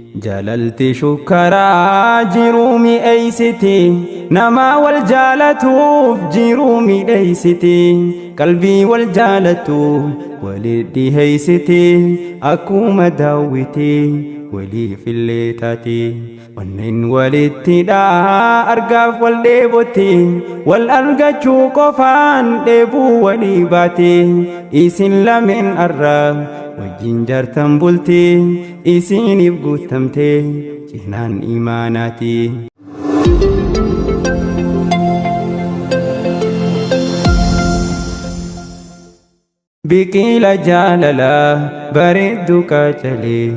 جللت شكرا جرومي أيستي نما والجالتوف جرومي أيستي قلبي والجالتوف ولدي هيستي أكوم داوتي ولي في الليتاتي ونن ولدتي دا أرقاف والليبوتي والأرقى شوقفان ديبو وليباتي إسن لمن أرى وجنجر تنبلتي إسيني بقوتمتي جنان إيماناتي بكيل جاللا بريدك جلي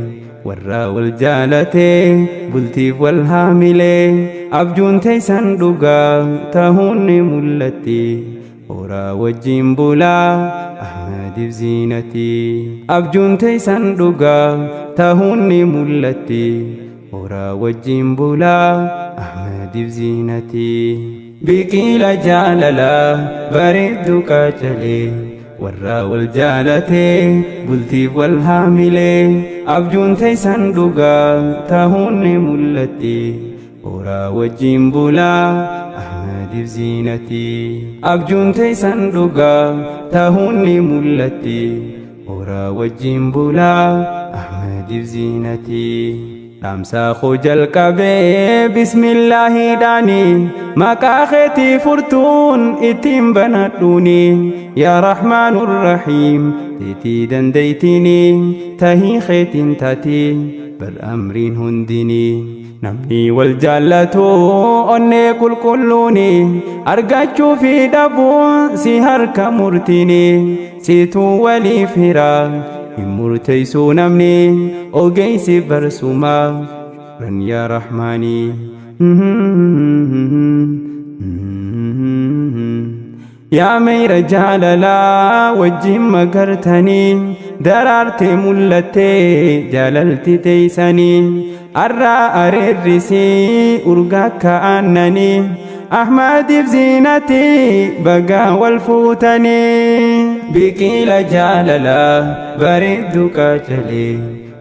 ورا والجالتي بلتي والهاملي أبجون تيسان دوغا تهون ملتي ورا وجين بولا أحمد بزينتي أبجون تيسان دوغا تهون ملتي ورا وجين بولا أحمد بزينتي بكيل جاللا بريدك جلي ورا والجالتي بلتي والهاملي أبجون تيسان دوغا تهون ملتي ورا وجين بولا أحمد بزينتي أبجون تيسان دوغا تهون ملتي ورا وجين بولا أحمد بزينتي لامسا خجل كبي بسم الله داني مكاختي فرتون اتم بناتوني يا رحمن الرحيم تيتي دنديتني تهي خيتين تاتي بالأمرين هندني نمني والجالتو أني كلوني أرقاتشو في دبو سيهر كمرتني سيتو ولي فراق مرتيسو نمني أوجيسي برسوما رن يا رحماني يا مير جاللا وجيم مقرتني درارت ملتي جللت تيساني أرى أررسي أرقاك أنني أحمد بزينتي بقى والفوتني بكيل جاللا بريدك جلي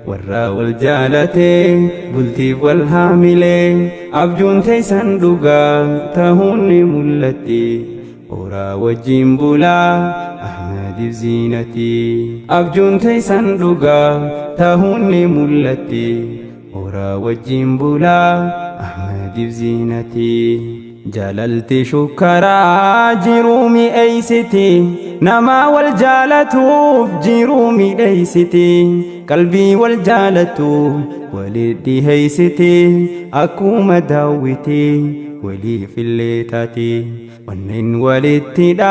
ورا والجالتي بلتي والهاملي أبجون تيسان دوغا تهون ملتي ورا وجين بولا أحمد بزينتي أبجون تيسان دوغا تهون ملتي ورا وجين بولا أحمد بزينتي جللت شكرا جرومي أيستي نما والجالتوف جرومي أيستي قلبي والجالتوف ولدي هيستي أكوم داوتي ولي في الليتاتي ونن ولدتي دا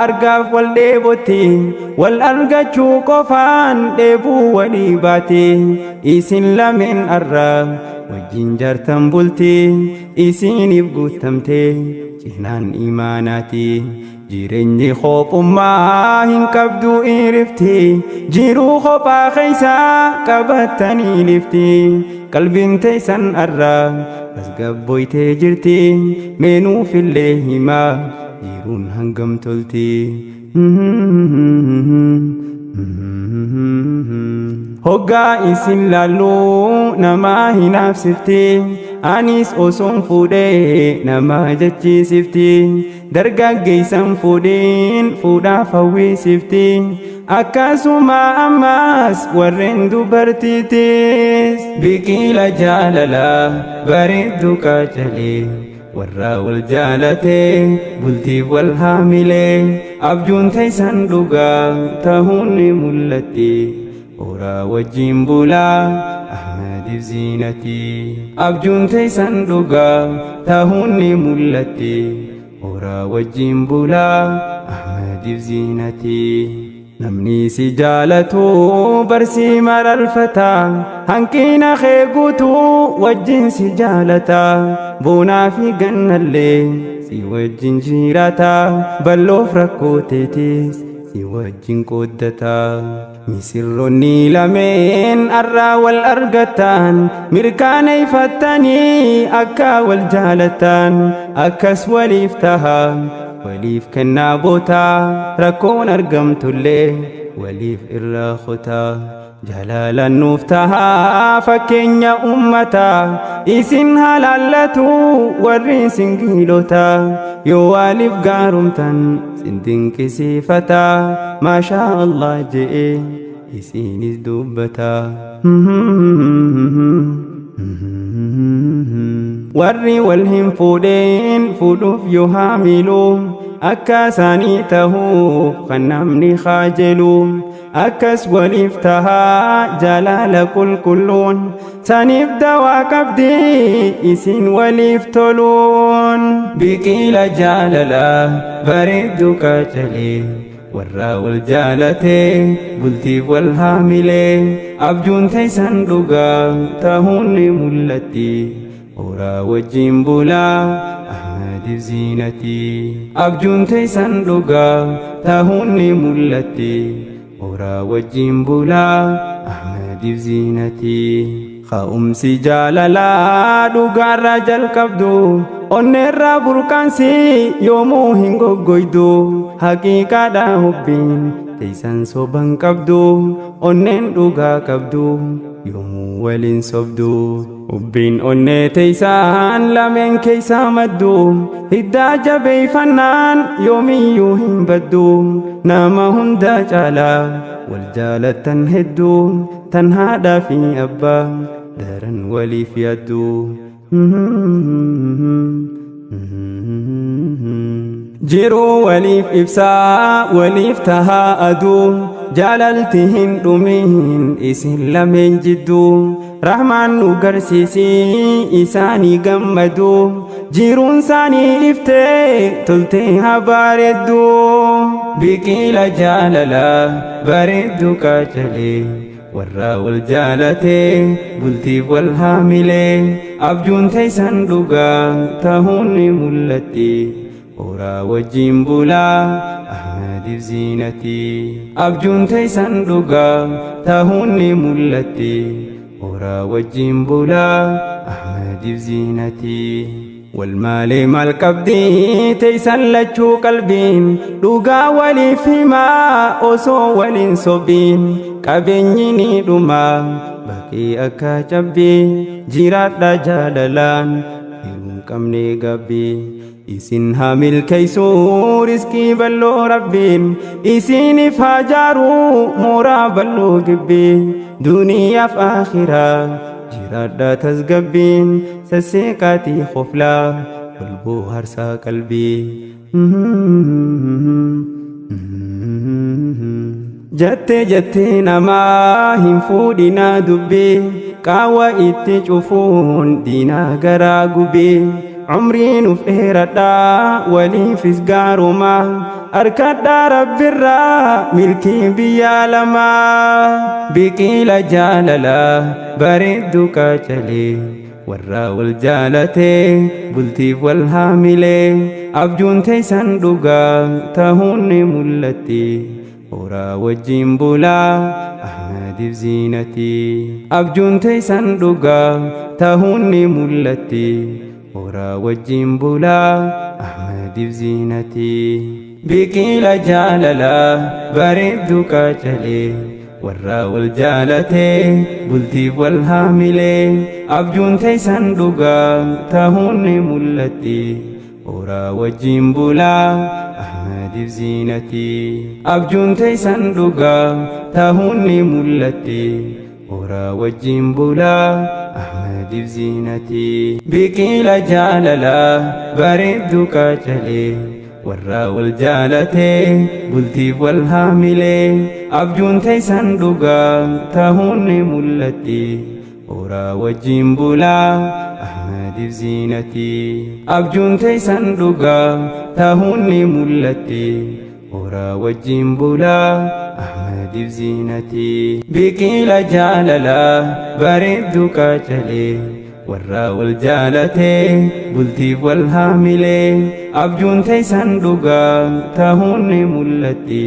أرقاف والليبوتي والأرقى شوقفان ديبو وليباتي إسن لمن أرى وجنجر تنبلتي إسيني بقوتمتي جنان إيماناتي جيرني خوب ما هنكبدو إرفتي جيرو خوبا خيسا كبتني لفتي قلبي تيسان أرى بس قبويتي جرتي منو في الليل ما جيرون هنقم تلتي هوغا إسن لالو نما هناف سفتي أنيس أوسون فودي نما جتشي سفتي درقا جيسان فودين فودا فوي سفتي أكاسوما أماس ورندو برتيتيس بكيل جاللا بريدك جلي ورا والجالتي بلتي والهاملي أبجون تيسان دوغا تهون ملتي ورا وجين بولا أحمد بزينتي أبجون تيسان دوغا تهون ملتي ورا وجين بولا أحمد بزينتي نمني سجالتو برسي مر الفتى هنكينا خيقوتو وجين سجالتا بونا في جنة اللي سي وجين جيراتا بلو فركوتيتيس سي وجين قدتا مسرني لمن أرى والأرقتان مركاني فتني أكا والجالتان أكس وليفتها وليف كنا بوتا ركون أرقمت اللي وليف إلا ختا جلالا نفتها فكينيا أمتا إسن هلالتو ورسن قيلوتا يوالف قارمتا سندن كسيفتا ما شاء الله جئ إسين ازدوبتا warri wal hin fuudheen fuudhuuf yoo haamilu akka isaanii tahuuf kan namni kaajelu akkas waliif tahaa jalaala qulqulluun saniif dawaa qabdi isin waliif toluun biqila jaalala bareeddu qacalee warra wal jaalatee bultiif wal haamilee abjuun teessan dhugaa tahuun ni mul'atti ora wajjin bulaa Ahmadiif ziinati abjuun teessan dhugaa tahuun ni mul'atti ora wajjin bulaa Ahmadiif ziinati ka'umsi jaalalaa dhugaarraa jalqabdu onneerraa burqaansi yoomuu hin goggoydu haqiiqaadha hubbiin teessan soban qabdu onneen dhugaa qabdu yoomuu waliin sobdu hubbiin onnee teessan lameen keeysaa maddu hiddaa jabeeyfannaan yoomiyyuu hin baddu nama hunda caalaa wal jaalattan hedduu tan haadhaa fi abbaa daran waliif yaaddu jiruu waliif ibsaa waliif tahaa aduu jaalalti hin dhumiin isin lameen jidduu rahmaan nu garsiisii isaanii gammadu jiruun isaanii iftee toltee habaareddu biqila jaalala bareeddu qacalee warra wal jaalatee bultiif wal haamilee abjuun teessan dhugaa tahuun ni mul'atti ora wajjin bulaa Ahmadiif ziinati abjuun teessan dhugaa tahuun ni mul'atti ora wajjin bulaa Ahmadiif ziinati wal maalee maal qabdi teessan lachuu qalbiin dhugaa waliif himaa osoo waliin sobiin qabeenyi ni dhuma bakkee akka cabbii jiraadha jaalalaan hiruun qabne gabbii isin haa milkeeysuu riskii balloo rabbiin isiniif haa jaaruu mooraa balloo gibbii duniyaaf akhiraa jiraadha tasgabbiin sasseeqaatii khoflaa walboo harsaa qalbii jettee namaa hin fuudhinaa dubbii qaawwa itti cufuun diinaa garaa gubbii umriin uf dheeradhaa waliifis gaarumaa arkadhaa rabbirraa milkii biyyaa lamaa biqila jaalalaa bareeddu qacalee warra wal jaalatee bultiif wal haamilee abjuun teessan dhugaa tahuun ni mul'atti ora wajjin bulaa Ahmadiif ziinati abjuun teessan dhugaa tahuun ni mul'atti ora wajjin bulaa Ahmadiif ziinati biqila jaalalaa bareeddu qacalee warra wal jaalatee bultiif wal haamilee abjuun teessan dhugaa tahuun ni mul'atti ora wajjin bulaa Ahmadiif ziinati abjuun teessan dhugaa tahuun ni mul'atti ora wajjin bulaa Ahmadiif ziinati biqila jaalalaa bareeddu qacalee warra wal jaalatee bultiif wal haamilee abjuun teessan dhugaa tahuun ni mul'atti ora wajjin bulaa Ahmadiif ziinati abjuun teessan dhugaa tahuun ni mul'atti ora wajjin bulaa Ahmadiif ziinati biqila jaalalaa bareeddu qacalee warra wal jaalatee bultiif wal haamilee abjuun teessan dhugaa tahuun ni mul'atti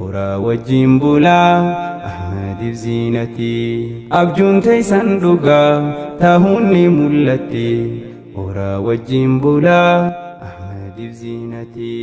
ora wajjin bulaa Ahmadiif ziinati abjuun teessan dhugaa tahuun ni mul'atti ora wajjin bulaa Ahmadiif ziinati